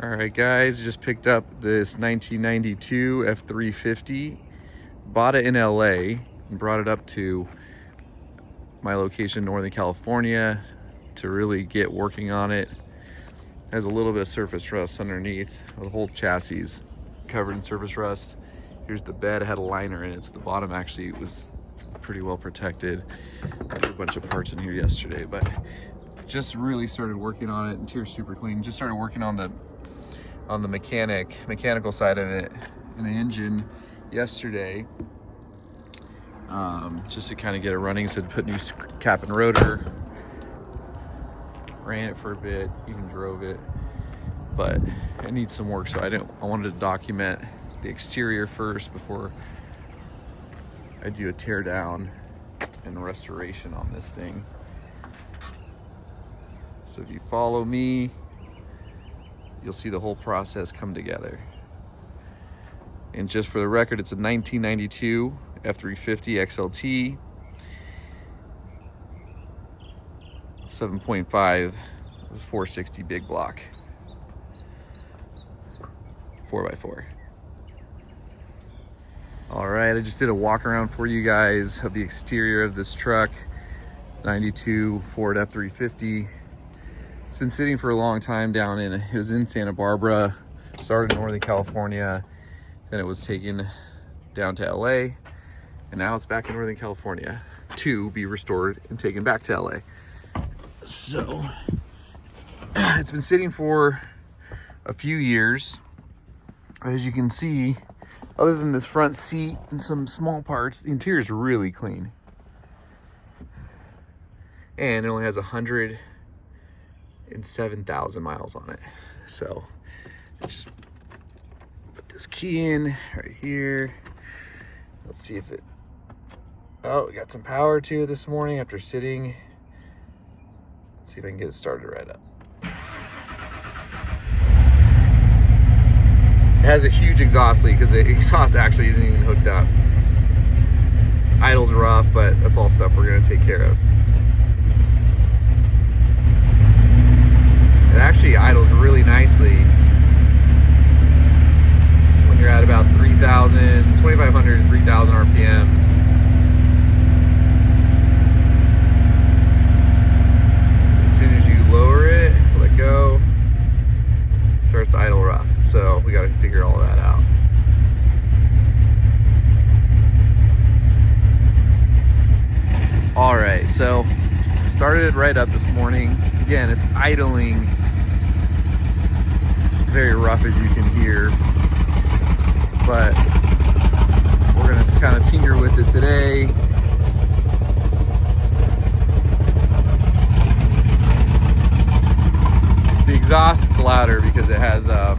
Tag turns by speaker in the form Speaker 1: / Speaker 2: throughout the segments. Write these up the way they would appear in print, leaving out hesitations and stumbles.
Speaker 1: All right, guys, just picked up this 1992 F350. Bought it in LA and brought it up to my location, Northern California, to really get working on it. Has a little bit of surface rust underneath. The whole chassis is covered in surface rust. Here's the bed. It had a liner in it, so the bottom actually was pretty well protected. There's a bunch of parts in here yesterday, but just really started working on it. Interior's super clean. Just started working on the mechanical side of it and the engine yesterday, just to kind of get it running. So to put new cap and rotor, ran it for a bit, even drove it, but it needs some work. So I wanted to document the exterior first before I do a tear down and restoration on this thing. So if you follow me, you'll see the whole process come together. And just for the record, it's a 1992 F350 XLT, 7.5 460 big block, 4x4. All right, I just did a walk around for you guys of the exterior of this truck, 92 Ford F350. It's been sitting for a long time it was in Santa Barbara, started in Northern California, then it was taken down to LA, and now it's back in Northern California to be restored and taken back to LA. So it's been sitting for a few years. As you can see, other than this front seat and some small parts, the interior is really clean. And it only has 107,000 miles on it. So just put this key in right here. Let's see if we got some power to it this morning after sitting. Let's see if I can get it started right up. It has a huge exhaust leak because the exhaust actually isn't even hooked up. Idle's rough, but that's all stuff we're gonna take care of. It actually idles really nicely when you're at about 2,500 to 3,000 RPMs. As soon as you lower it, let go, it starts to idle rough. So we got to figure all that out. All right, so started it right up this morning. Again, it's idling very rough, as you can hear, but we're gonna kind of tinker with it today. The exhaust is louder because it has the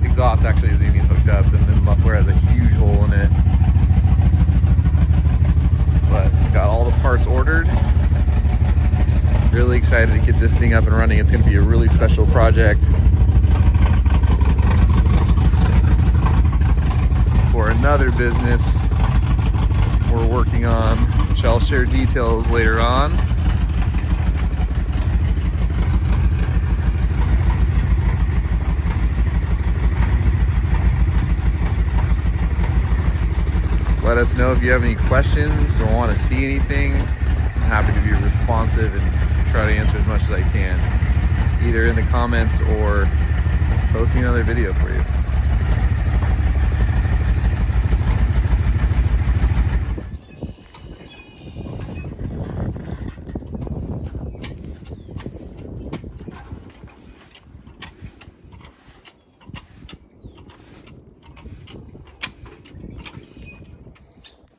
Speaker 1: exhaust actually isn't even hooked up, and the muffler has a huge hole in it. But got all the parts ordered. Really excited to get this thing up and running. It's going to be a really special project for another business we're working on, which I'll share details later on. Let us know if you have any questions or want to see anything. I'm happy to be responsive and try to answer as much as I can, either in the comments or posting another video for you.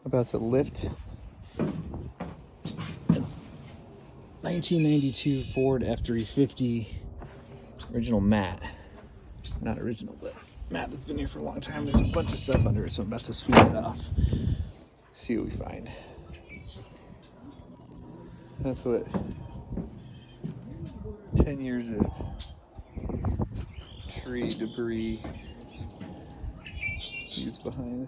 Speaker 1: About to lift 1992 Ford F350 original mat. Not original, but mat that's been here for a long time. There's a bunch of stuff under it, so I'm about to sweep it off. See what we find. That's what 10 years of tree debris leaves behind.